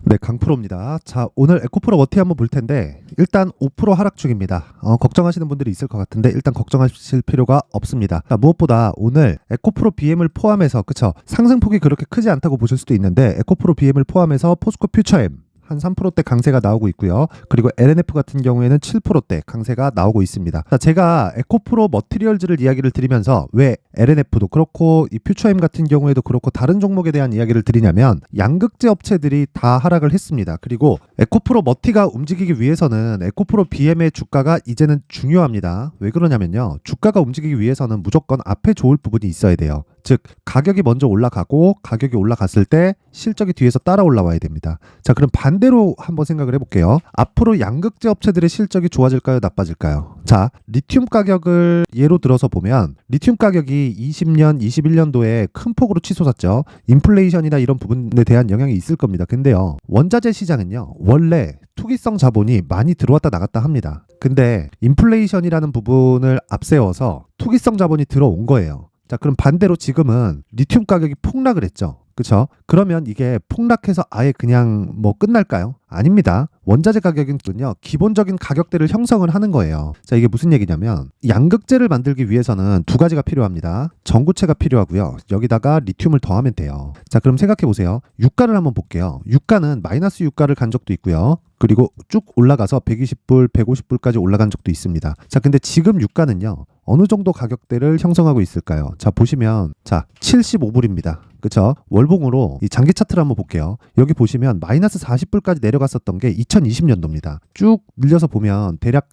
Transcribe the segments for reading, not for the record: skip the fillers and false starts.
네, 강프로입니다. 자, 오늘 에코프로 워티 한번 볼 텐데 일단 5% 하락 중입니다. 걱정하시는 분들이 있을 것 같은데 일단 걱정하실 필요가 없습니다. 자, 무엇보다 오늘 에코프로 BM을 포함해서 그쵸? 상승폭이 그렇게 크지 않다고 보실 수도 있는데 에코프로 BM을 포함해서 포스코 퓨처엠 한 3%대 강세가 나오고 있고요. 그리고 LNF 같은 경우에는 7%대 강세가 나오고 있습니다. 자, 제가 에코프로 머티리얼즈를 이야기를 드리면서 왜 LNF도 그렇고 이 퓨처엠 같은 경우에도 그렇고 다른 종목에 대한 이야기를 드리냐면 양극재 업체들이 다 하락을 했습니다. 그리고 에코프로 머티가 움직이기 위해서는 에코프로 BM의 주가가 이제는 중요합니다. 왜 그러냐면요. 주가가 움직이기 위해서는 무조건 앞에 좋을 부분이 있어야 돼요. 즉 가격이 먼저 올라가고 가격이 올라갔을 때 실적이 뒤에서 따라 올라와야 됩니다. 자, 그럼 반대로 한번 생각을 해볼게요. 앞으로 양극재 업체들의 실적이 좋아질까요? 나빠질까요? 자, 리튬 가격을 예로 들어서 보면 리튬 가격이 20년, 21년도에 큰 폭으로 치솟았죠. 인플레이션이나 이런 부분에 대한 영향이 있을 겁니다. 근데요, 원자재 시장은요, 원래 투기성 자본이 많이 들어왔다 나갔다 합니다. 근데 인플레이션이라는 부분을 앞세워서 투기성 자본이 들어온 거예요. 자, 그럼 반대로 지금은 리튬 가격이 폭락을 했죠. 그쵸? 그러면 이게 폭락해서 아예 그냥 뭐 끝날까요? 아닙니다. 원자재 가격은요, 기본적인 가격대를 형성을 하는 거예요. 자, 이게 무슨 얘기냐면 양극재를 만들기 위해서는 두 가지가 필요합니다. 전구체가 필요하고요. 여기다가 리튬을 더하면 돼요. 자, 그럼 생각해 보세요. 유가를 한번 볼게요. 유가는 마이너스 유가를 간 적도 있고요. 그리고 쭉 올라가서 120불, 150불까지 올라간 적도 있습니다. 자, 근데 지금 유가는요, 어느 정도 가격대를 형성하고 있을까요? 자, 보시면 자, 75불입니다. 그쵸? 월봉으로 이 장기 차트를 한번 볼게요. 여기 보시면 마이너스 40불까지 내려갔었던 게 2020년도입니다. 쭉 늘려서 보면 대략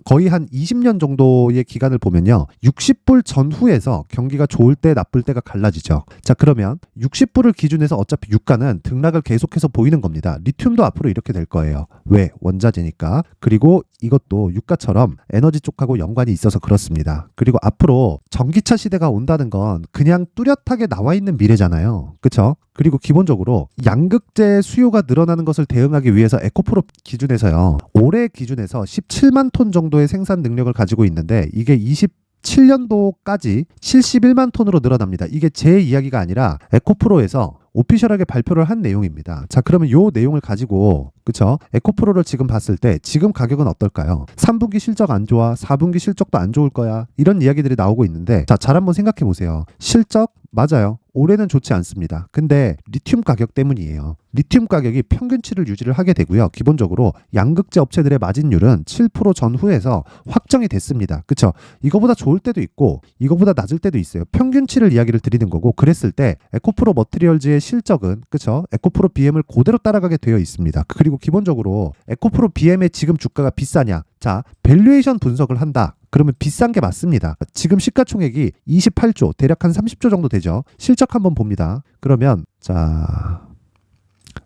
거의 한 20년 정도의 기간을 보면요. 60불 전후에서 경기가 좋을 때 나쁠 때가 갈라지죠. 자, 그러면 60불을 기준해서 어차피 유가는 등락을 계속해서 보이는 겁니다. 리튬도 앞으로 이렇게 될 거예요. 왜? 원자재니까. 그리고 이것도 유가처럼 에너지 쪽하고 연관이 있어서 그렇습니다. 그리고 앞으로 전기차 시대가 온다는 건 그냥 뚜렷하게 나와 있는 미래잖아요. 그쵸? 그리고 기본적으로 양극재 수요가 늘어나는 것을 대응하기 위해서 에코프로 기준에서요. 올해 기준에서 17만 톤 정도의 생산 능력을 가지고 있는데 이게 27년도까지 71만 톤으로 늘어납니다. 이게 제 이야기가 아니라 에코프로에서 오피셜하게 발표를 한 내용입니다. 자, 그러면 이 내용을 가지고 그쵸? 에코프로를 지금 봤을 때 지금 가격은 어떨까요? 3분기 실적 안 좋아, 4분기 실적도 안 좋을 거야, 이런 이야기들이 나오고 있는데 자, 잘 한번 생각해 보세요. 실적 맞아요. 올해는 좋지 않습니다. 근데 리튬 가격 때문이에요. 리튬 가격이 평균치를 유지를 하게 되고요. 기본적으로 양극재 업체들의 마진율은 7% 전후에서 확정이 됐습니다. 그쵸? 이거보다 좋을 때도 있고 이거보다 낮을 때도 있어요. 평균치를 이야기를 드리는 거고, 그랬을 때 에코프로 머티리얼즈의 실적은 그쵸? 에코프로 BM을 그대로 따라가게 되어 있습니다. 그리고 기본적으로 에코프로 BM의 지금 주가가 비싸냐? 자, 밸류에이션 분석을 한다. 그러면 비싼 게 맞습니다. 지금 시가총액이 28조, 대략 한 30조 정도 되죠. 실적 한번 봅니다. 그러면 자,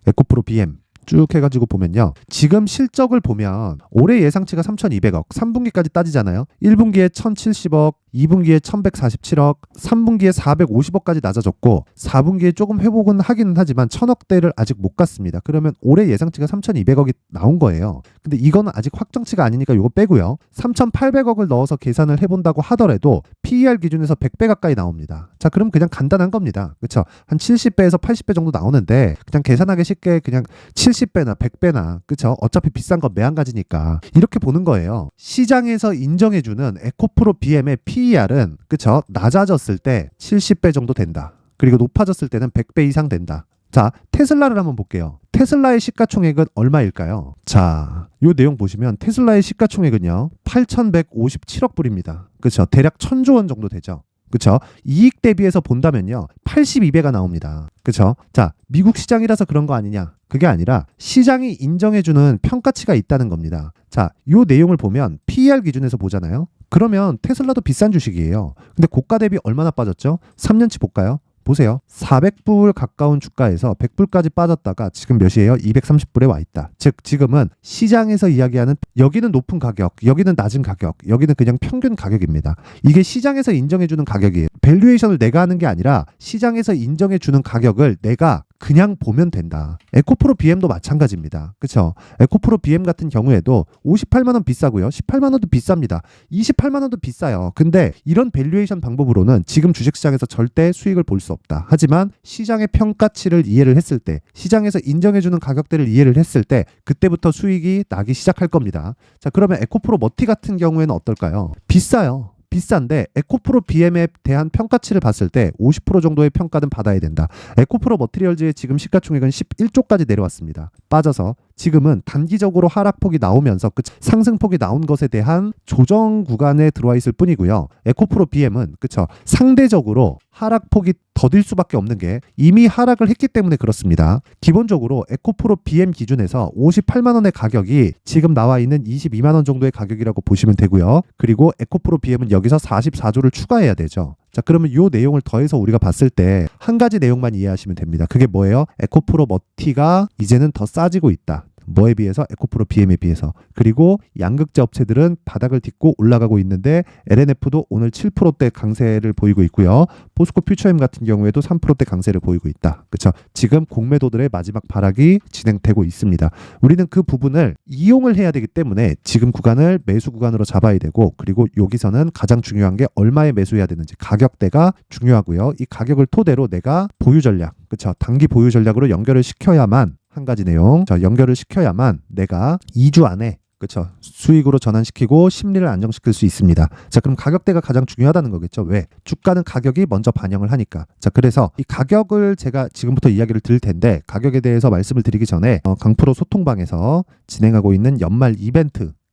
에코프로 BM 쭉 해가지고 보면요. 지금 실적을 보면 올해 예상치가 3,200억, 3분기까지 따지잖아요. 1분기에 1,070억, 2분기에 1,147억, 3분기에 450억까지 낮아졌고 4분기에 조금 회복은 하기는 하지만 1,000억대를 아직 못 갔습니다. 그러면 올해 예상치가 3,200억이 나온 거예요. 근데 이거는 아직 확정치가 아니니까 이거 빼고요. 3,800억을 넣어서 계산을 해본다고 하더라도 PER 기준에서 100배 가까이 나옵니다. 자, 그럼 그냥 간단한 겁니다. 그쵸? 한 70배에서 80배 정도 나오는데 그냥 계산하기 쉽게 그냥 70배나 100배나 그쵸? 어차피 비싼 건 매한가지니까 이렇게 보는 거예요. 시장에서 인정해주는 에코프로 BM의 PER은 그쵸? 낮아졌을 때 70배 정도 된다. 그리고 높아졌을 때는 100배 이상 된다. 자, 테슬라를 한번 볼게요. 테슬라의 시가총액은 얼마일까요? 자, 이 내용 보시면 테슬라의 시가총액은요 8,157억 불입니다. 그쵸? 대략 1,000조 원 정도 되죠. 그쵸? 이익 대비해서 본다면요 82배가 나옵니다. 그쵸? 자, 미국 시장이라서 그런 거 아니냐? 그게 아니라 시장이 인정해주는 평가치가 있다는 겁니다. 자, 이 내용을 보면 PER 기준에서 보잖아요. 그러면 테슬라도 비싼 주식이에요. 근데 고가 대비 얼마나 빠졌죠? 3년치 볼까요? 보세요. 400불 가까운 주가에서 100불까지 빠졌다가 지금 몇이에요? 230불에 와 있다. 즉 지금은 시장에서 이야기하는 여기는 높은 가격, 여기는 낮은 가격, 여기는 그냥 평균 가격입니다. 이게 시장에서 인정해주는 가격이에요. 밸류에이션을 내가 하는 게 아니라 시장에서 인정해주는 가격을 내가 그냥 보면 된다. 에코프로 BM도 마찬가지입니다. 그쵸? 에코프로 BM 같은 경우에도 58만 원 비싸고요. 18만 원도 비쌉니다. 28만 원도 비싸요. 근데 이런 밸류에이션 방법으로는 지금 주식시장에서 절대 수익을 볼 수 없다. 하지만 시장의 평가치를 이해를 했을 때, 시장에서 인정해주는 가격대를 이해를 했을 때 그때부터 수익이 나기 시작할 겁니다. 자, 그러면 에코프로 머티 같은 경우에는 어떨까요? 비싸요. 비싼데 에코프로 BM에 대한 평가치를 봤을 때 50% 정도의 평가는 받아야 된다. 에코프로 머티리얼즈의 지금 시가총액은 11조까지 내려왔습니다. 빠져서 지금은 단기적으로 하락폭이 나오면서 상승폭이 나온 것에 대한 조정 구간에 들어와 있을 뿐이고요. 에코프로 BM은 그쵸, 상대적으로 하락폭이 더딜 수밖에 없는 게 이미 하락을 했기 때문에 그렇습니다. 기본적으로 에코프로 BM 기준에서 58만 원의 가격이 지금 나와 있는 22만 원 정도의 가격이라고 보시면 되고요. 그리고 에코프로 BM은 여기서 44조를 추가해야 되죠. 자, 그러면 이 내용을 더해서 우리가 봤을 때 한 가지 내용만 이해하시면 됩니다. 그게 뭐예요? 에코프로 머티가 이제는 더 싸지고 있다. 뭐에 비해서? 에코프로 BM에 비해서. 그리고 양극재 업체들은 바닥을 딛고 올라가고 있는데 LNF도 오늘 7%대 강세를 보이고 있고요. 포스코 퓨처엠 같은 경우에도 3%대 강세를 보이고 있다. 그렇죠? 지금 공매도들의 마지막 발악이 진행되고 있습니다. 우리는 그 부분을 이용을 해야 되기 때문에 지금 구간을 매수 구간으로 잡아야 되고, 그리고 여기서는 가장 중요한 게 얼마에 매수해야 되는지 가격대가 중요하고요. 이 가격을 토대로 내가 보유 전략, 그렇죠? 단기 보유 전략으로 연결을 시켜야만, 한 가지 내용, 연결을 시켜야만 내가 2주 안에 그렇죠, 수익으로 전환시키고 심리를 안정시킬 수 있습니다. 자, 그럼 가격대가 가장 중요하다는 거겠죠. 왜? 주가는 가격이 먼저 반영을 하니까. 자, 그래서 이 가격을 제가 지금부터 이야기를 드릴 텐데, 가격에 대해서 말씀을 드리기 전에 강프로 소통방에서 진행하고 있는 연말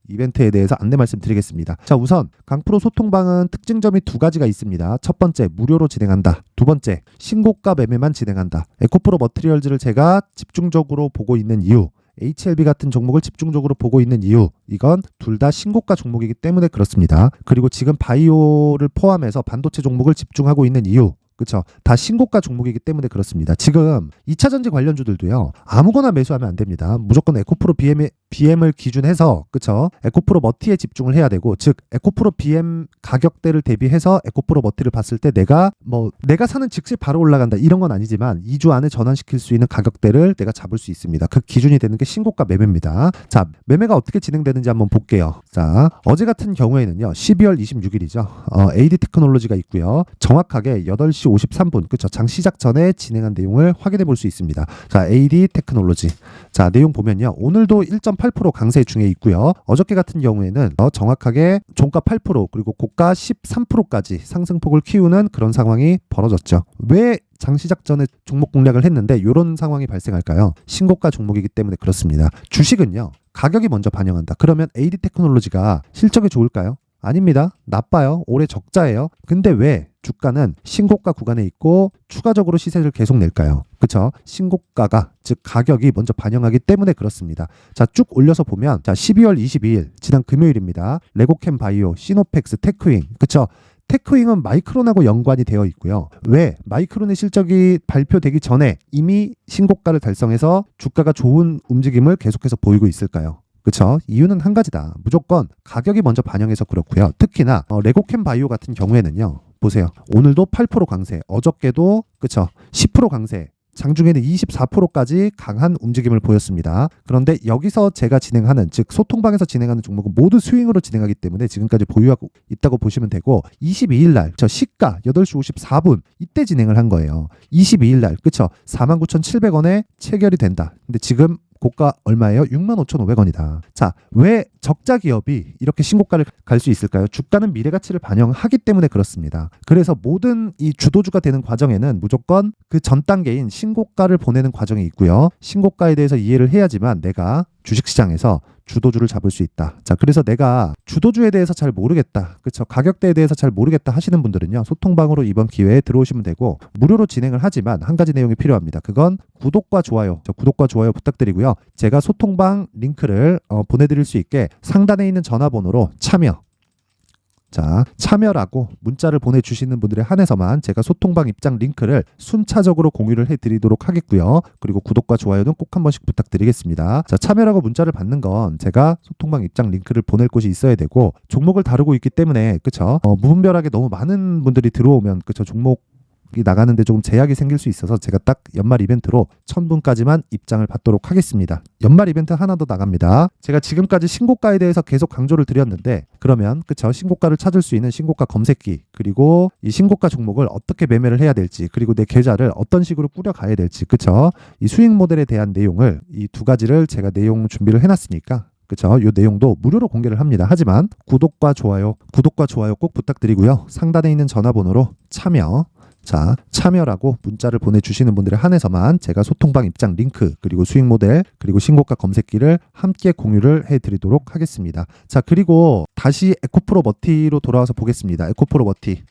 이벤트에 대해서 안내 말씀드리겠습니다. 자, 우선 강프로 소통방은 특징점이 두 가지가 있습니다. 첫 번째, 무료로 진행한다. 두 번째, 신고가 매매만 진행한다. 에코프로 머티리얼즈를 제가 집중적으로 보고 있는 이유, HLB 같은 종목을 집중적으로 보고 있는 이유, 이건 둘 다 신고가 종목이기 때문에 그렇습니다. 그리고 지금 바이오를 포함해서 반도체 종목을 집중하고 있는 이유, 그렇죠, 다 신고가 종목이기 때문에 그렇습니다. 지금 2차전지 관련주들도요, 아무거나 매수하면 안 됩니다. 무조건 에코프로 BM을 기준해서, 그렇죠, 에코프로 머티에 집중을 해야 되고, 즉 에코프로 BM 가격대를 대비해서 에코프로 머티를 봤을 때 내가 사는 즉시 바로 올라간다 이런 건 아니지만 2주 안에 전환시킬 수 있는 가격대를 내가 잡을 수 있습니다. 그 기준이 되는 게 신고가 매매입니다. 자, 매매가 어떻게 진행되는지 한번 볼게요. 자, 어제 같은 경우에는요, 12월 26일이죠. AD 테크놀로지가 있고요. 정확하게 8시 53분, 그렇죠, 장 시작 전에 진행한 내용을 확인해 볼 수 있습니다. 자, AD 테크놀로지. 자, 내용 보면요, 오늘도 1.8% 강세 중에 있고요. 어저께 같은 경우에는 정확하게 종가 8% 그리고 고가 13%까지 상승폭을 키우는 그런 상황이 벌어졌죠. 왜 장시작 전에 종목 공략을 했는데 이런 상황이 발생할까요? 신고가 종목이기 때문에 그렇습니다. 주식은요, 가격이 먼저 반영한다. 그러면 AD 테크놀로지가 실적이 좋을까요? 아닙니다. 나빠요. 올해 적자예요. 근데 왜 주가는 신고가 구간에 있고 추가적으로 시세를 계속 낼까요? 그쵸? 신고가가, 즉 가격이 먼저 반영하기 때문에 그렇습니다. 자, 쭉 올려서 보면, 자, 12월 22일 지난 금요일입니다. 레고캠 바이오, 시노펙스, 테크윙, 그쵸? 테크윙은 마이크론하고 연관이 되어 있고요. 왜? 마이크론의 실적이 발표되기 전에 이미 신고가를 달성해서 주가가 좋은 움직임을 계속해서 보이고 있을까요? 그쵸? 이유는 한 가지다. 무조건 가격이 먼저 반영해서 그렇고요. 특히나 레고캠 바이오 같은 경우에는요, 보세요. 오늘도 8% 강세, 어저께도 그쵸, 10% 강세, 장중에는 24%까지 강한 움직임을 보였습니다. 그런데 여기서 제가 진행하는, 즉 소통방에서 진행하는 종목은 모두 스윙으로 진행하기 때문에 지금까지 보유하고 있다고 보시면 되고, 22일 날 저 시가 8시 54분 이때 진행을 한 거예요. 22일 날, 그쵸, 49,700원에 체결이 된다. 근데 지금 고가 얼마예요? 65,500원이다. 자, 왜 적자 기업이 이렇게 신고가를 갈 수 있을까요? 주가는 미래 가치를 반영하기 때문에 그렇습니다. 그래서 모든 이 주도주가 되는 과정에는 무조건 그 전 단계인 신고가를 보내는 과정이 있고요. 신고가에 대해서 이해를 해야지만 내가 주식시장에서 주도주를 잡을 수 있다. 자, 그래서 내가 주도주에 대해서 잘 모르겠다, 그렇죠, 가격대에 대해서 잘 모르겠다 하시는 분들은요, 소통방으로 이번 기회에 들어오시면 되고, 무료로 진행을 하지만 한 가지 내용이 필요합니다. 그건 구독과 좋아요. 구독과 좋아요 부탁드리고요. 제가 소통방 링크를 보내드릴 수 있게 상단에 있는 전화번호로 참여라고 문자를 보내주시는 분들에 한해서만 제가 소통방 입장 링크를 순차적으로 공유를 해드리도록 하겠고요. 그리고 구독과 좋아요는 꼭 한 번씩 부탁드리겠습니다. 자, 참여라고 문자를 받는 건 제가 소통방 입장 링크를 보낼 곳이 있어야 되고, 종목을 다루고 있기 때문에, 그쵸, 무분별하게 너무 많은 분들이 들어오면, 그쵸, 종목 나가는데 조금 제약이 생길 수 있어서 제가 딱 연말 이벤트로 1000분까지만 입장을 받도록 하겠습니다. 연말 이벤트 하나 더 나갑니다. 제가 지금까지 신고가에 대해서 계속 강조를 드렸는데 그러면 그쵸, 신고가를 찾을 수 있는 신고가 검색기, 그리고 이 신고가 종목을 어떻게 매매를 해야 될지, 그리고 내 계좌를 어떤 식으로 꾸려가야 될지, 그쵸, 이 수익 모델에 대한 내용을, 이 두 가지를 제가 내용 준비를 해놨으니까 그쵸, 이 내용도 무료로 공개를 합니다. 하지만 구독과 좋아요 꼭 부탁드리고요. 상단에 있는 전화번호로 참여라고 문자를 보내주시는 분들에 한해서만 제가 소통방 입장 링크, 그리고 수익 모델, 그리고 신고가 검색기를 함께 공유를 해드리도록 하겠습니다. 자, 그리고 다시 에코프로 머티로 돌아와서 보겠습니다. 에코프로 머티.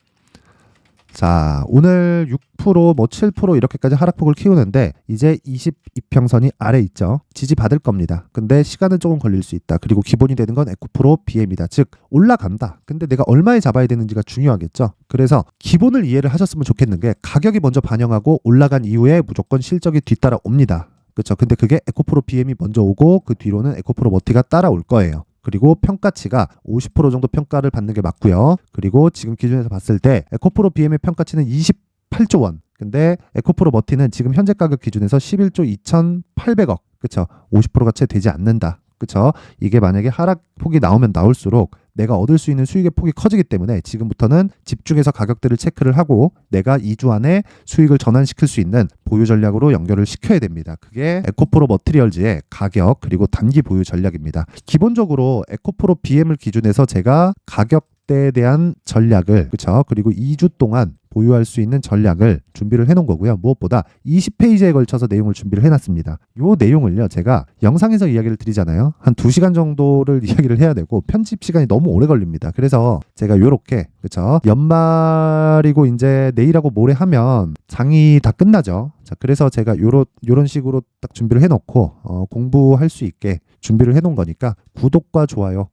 자, 오늘 6% 7% 이렇게까지 하락폭을 키우는데 이제 22평선이 아래 있죠. 지지받을 겁니다. 근데 시간은 조금 걸릴 수 있다. 그리고 기본이 되는 건 에코프로 BM이다. 즉 올라간다. 근데 내가 얼마에 잡아야 되는지가 중요하겠죠. 그래서 기본을 이해를 하셨으면 좋겠는 게, 가격이 먼저 반영하고 올라간 이후에 무조건 실적이 뒤따라 옵니다. 그렇죠. 근데 그게 에코프로 BM이 먼저 오고 그 뒤로는 에코프로 머티가 따라올 거예요. 그리고 평가치가 50% 정도 평가를 받는 게 맞고요. 그리고 지금 기준에서 봤을 때 에코프로 BM의 평가치는 28조 원. 근데 에코프로 머티는 지금 현재 가격 기준에서 11조 2,800억. 그쵸? 50%가 채 되지 않는다. 그쵸? 이게 만약에 하락폭이 나오면 나올수록 내가 얻을 수 있는 수익의 폭이 커지기 때문에 지금부터는 집중해서 가격들을 체크를 하고 내가 2주 안에 수익을 전환시킬 수 있는 보유 전략으로 연결을 시켜야 됩니다. 그게 에코프로 머티리얼즈의 가격 그리고 단기 보유 전략입니다. 기본적으로 에코프로 BM을 기준해서 제가 가격대에 대한 전략을, 그쵸, 그리고 2주 동안 보유할 수 있는 전략을 준비를 해놓은 거고요. 무엇보다 20페이지에 걸쳐서 내용을 준비를 해놨습니다. 이 내용을요, 제가 영상에서 이야기를 드리잖아요. 한 2시간 정도를 이야기를 해야 되고 편집 시간이 너무 오래 걸립니다. 그래서 제가 요렇게, 그쵸, 연말이고 이제 내일하고 모레 하면 장이 다 끝나죠. 자, 그래서 제가 요런 식으로 딱 준비를 해놓고 공부할 수 있게 준비를 해놓은 거니까 구독과 좋아요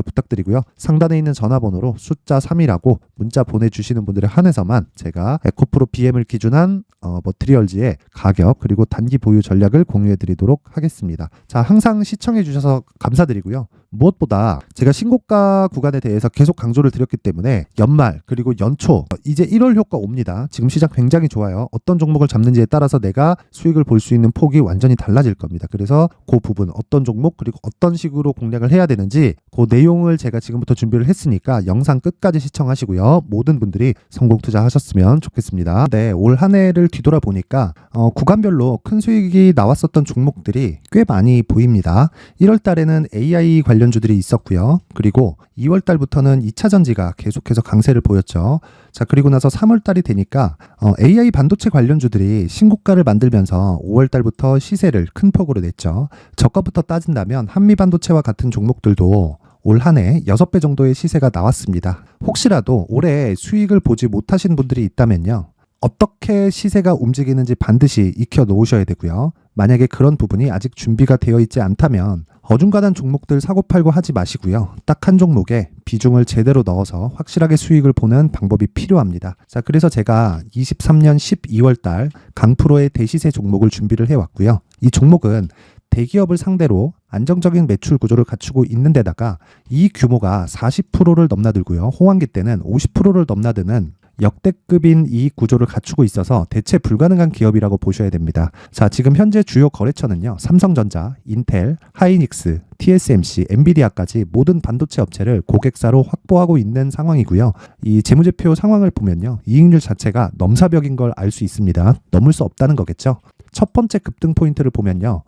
부탁드리고요. 상단에 있는 전화번호로 숫자 3이라고 문자 보내주시는 분들에 한해서만 제가 에코프로 BM을 기준한 머티리얼즈의 가격 그리고 단기 보유 전략을 공유해드리도록 하겠습니다. 자, 항상 시청해주셔서 감사드리고요. 무엇보다 제가 신고가 구간에 대해서 계속 강조를 드렸기 때문에 연말 그리고 연초 이제 1월 효과 옵니다. 지금 시장 굉장히 좋아요. 어떤 종목을 잡는지에 따라서 내가 수익을 볼 수 있는 폭이 완전히 달라질 겁니다. 그래서 그 부분 어떤 종목 그리고 어떤 식으로 공략을 해야 되는지 그 내용을 제가 지금부터 준비를 했으니까 영상 끝까지 시청하시고요. 모든 분들이 성공 투자하셨으면 좋겠습니다. 네, 올 한 해를 뒤돌아보니까 구간별로 큰 수익이 나왔었던 종목들이 꽤 많이 보입니다. 1월 달에는 AI 관련주들이 있었고요. 그리고 2월 달부터는 2차 전지가 계속해서 강세를 보였죠. 자, 그리고 나서 3월 달이 되니까 AI 반도체 관련주들이 신고가를 만들면서 5월 달부터 시세를 큰 폭으로 냈죠. 저가부터 따진다면 한미반도체와 같은 종목들도 올 한 해 6배 정도의 시세가 나왔습니다. 혹시라도 올해 수익을 보지 못하신 분들이 있다면요, 어떻게 시세가 움직이는지 반드시 익혀 놓으셔야 되고요. 만약에 그런 부분이 아직 준비가 되어 있지 않다면 어중간한 종목들 사고팔고 하지 마시고요. 딱 한 종목에 비중을 제대로 넣어서 확실하게 수익을 보는 방법이 필요합니다. 자, 그래서 제가 23년 12월 달 강프로의 대시세 종목을 준비를 해왔고요. 이 종목은 대기업을 상대로 안정적인 매출 구조를 갖추고 있는 데다가 이 규모가 40%를 넘나들고요. 호황기 때는 50%를 넘나드는 역대급인 이익 구조를 갖추고 있어서 대체 불가능한 기업이라고 보셔야 됩니다. 자, 지금 현재 주요 거래처는요, 삼성전자, 인텔, 하이닉스, TSMC, 엔비디아까지 모든 반도체 업체를 고객사로 확보하고 있는 상황이고요. 이 재무제표 상황을 보면요, 이익률 자체가 넘사벽인 걸 알 수 있습니다. 넘을 수 없다는 거겠죠. 첫 번째 급등 포인트를 보면요,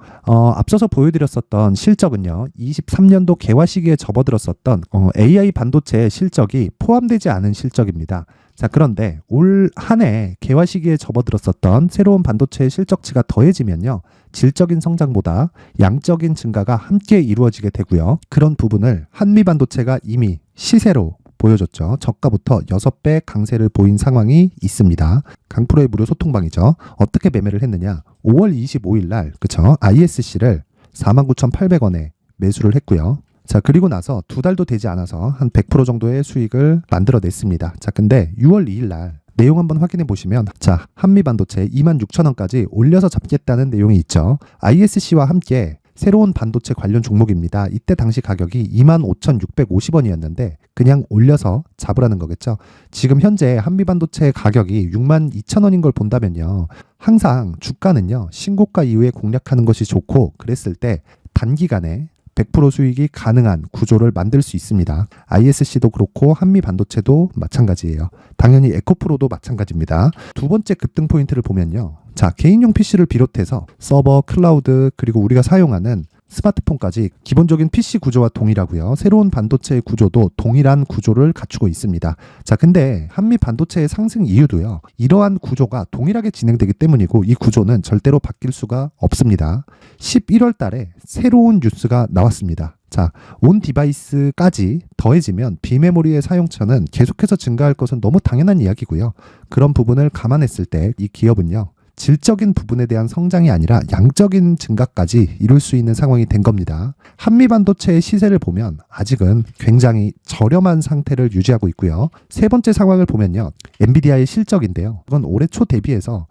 앞서서 보여드렸었던 실적은요, 23년도 개화 시기에 접어들었었던 AI 반도체 실적이 포함되지 않은 실적입니다. 자, 그런데 올 한 해 개화 시기에 접어들었었던 새로운 반도체의 실적치가 더해지면요, 질적인 성장보다 양적인 증가가 함께 이루어지게 되고요. 그런 부분을 한미반도체가 이미 시세로 보여줬죠. 저가부터 6배 강세를 보인 상황이 있습니다. 강프로의 무료 소통방이죠. 어떻게 매매를 했느냐? 5월 25일 날, 그쵸? ISC를 49,800원에 매수를 했고요. 자, 그리고 나서 2달도 되지 않아서 한 100% 정도의 수익을 만들어냈습니다. 자, 근데 6월 2일 날 내용 한번 확인해 보시면, 자, 한미반도체 26,000원까지 올려서 잡겠다는 내용이 있죠. ISC와 함께 새로운 반도체 관련 종목입니다. 이때 당시 가격이 25,650원이었는데 그냥 올려서 잡으라는 거겠죠. 지금 현재 한미반도체 가격이 62,000원인 걸 본다면요. 항상 주가는요. 신고가 이후에 공략하는 것이 좋고 그랬을 때 단기간에 100% 수익이 가능한 구조를 만들 수 있습니다. ISC도 그렇고 한미반도체도 마찬가지예요. 당연히 에코프로도 마찬가지입니다. 두 번째 급등 포인트를 보면요. 자, 개인용 PC를 비롯해서 서버, 클라우드, 그리고 우리가 사용하는 스마트폰까지 기본적인 PC 구조와 동일하고요. 새로운 반도체의 구조도 동일한 구조를 갖추고 있습니다. 자, 근데 한미 반도체의 상승 이유도요. 이러한 구조가 동일하게 진행되기 때문이고 이 구조는 절대로 바뀔 수가 없습니다. 11월 달에 새로운 뉴스가 나왔습니다. 자, 온 디바이스까지 더해지면 비메모리의 사용처는 계속해서 증가할 것은 너무 당연한 이야기고요. 그런 부분을 감안했을 때 이 기업은요. 질적인 부분에 대한 성장이 아니라 양적인 증가까지 이룰 수 있는 상황이 된 겁니다. 한미반도체의 시세를 보면 아직은 굉장히 저렴한 상태를 유지하고 있고요. 세 번째 상황을 보면요. 엔비디아의 실적인데요. 이건 올해 초 대비해서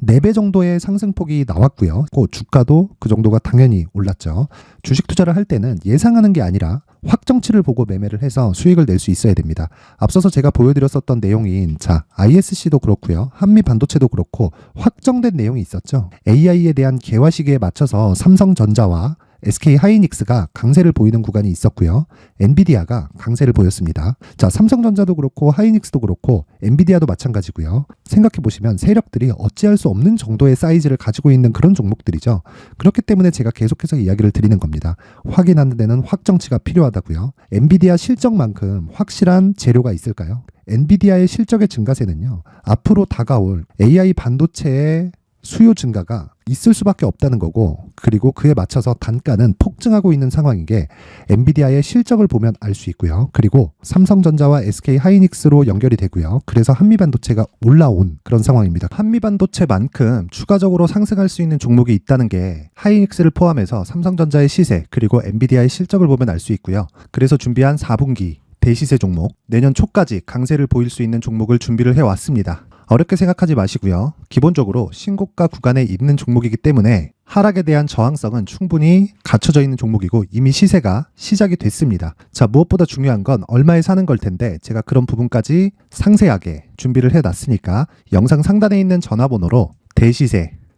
4배 정도의 상승폭이 나왔고요. 주가도 그 정도가 당연히 올랐죠. 주식 투자를 할 때는 예상하는 게 아니라 확정치를 보고 매매를 해서 수익을 낼 수 있어야 됩니다. 앞서서 제가 보여드렸었던 내용인 ISC도 그렇고요. 한미 반도체도 그렇고 확정된 내용이 있었죠. AI에 대한 개화 시기에 맞춰서 삼성전자와 SK 하이닉스가 강세를 보이는 구간이 있었고요. 엔비디아가 강세를 보였습니다. 자, 삼성전자도 그렇고 하이닉스도 그렇고 엔비디아도 마찬가지고요. 생각해 보시면 세력들이 어찌할 수 없는 정도의 사이즈를 가지고 있는 그런 종목들이죠. 그렇기 때문에 제가 계속해서 이야기를 드리는 겁니다. 확인하는 데는 확정치가 필요하다고요. 엔비디아 실적만큼 확실한 재료가 있을까요? 엔비디아의 실적의 증가세는요. 앞으로 다가올 AI 반도체의 수요 증가가 있을 수밖에 없다는 거고, 그리고 그에 맞춰서 단가는 폭증하고 있는 상황인 게 엔비디아의 실적을 보면 알 수 있고요. 그리고 삼성전자와 SK 하이닉스로 연결이 되고요. 그래서 한미반도체가 올라온 그런 상황입니다. 한미반도체만큼 추가적으로 상승할 수 있는 종목이 있다는 게 하이닉스를 포함해서 삼성전자의 시세 그리고 엔비디아의 실적을 보면 알 수 있고요. 그래서 준비한 4분기 대시세 종목, 내년 초까지 강세를 보일 수 있는 종목을 준비를 해왔습니다. 어렵게 생각하지 마시고요. 기본적으로 신고가 구간에 있는 종목이기 때문에 하락에 대한 저항성은 충분히 갖춰져 있는 종목이고 이미 시세가 시작이 됐습니다. 자, 무엇보다 중요한 건 얼마에 사는 걸 텐데 제가 그런 부분까지 상세하게 준비를 해놨으니까 영상 상단에 있는 전화번호로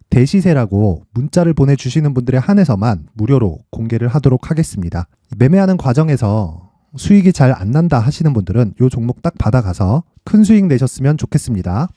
대시세라고 문자를 보내주시는 분들에 한해서만 무료로 공개를 하도록 하겠습니다. 매매하는 과정에서 수익이 잘 안 난다 하시는 분들은 이 종목 딱 받아가서 큰 수익 내셨으면 좋겠습니다.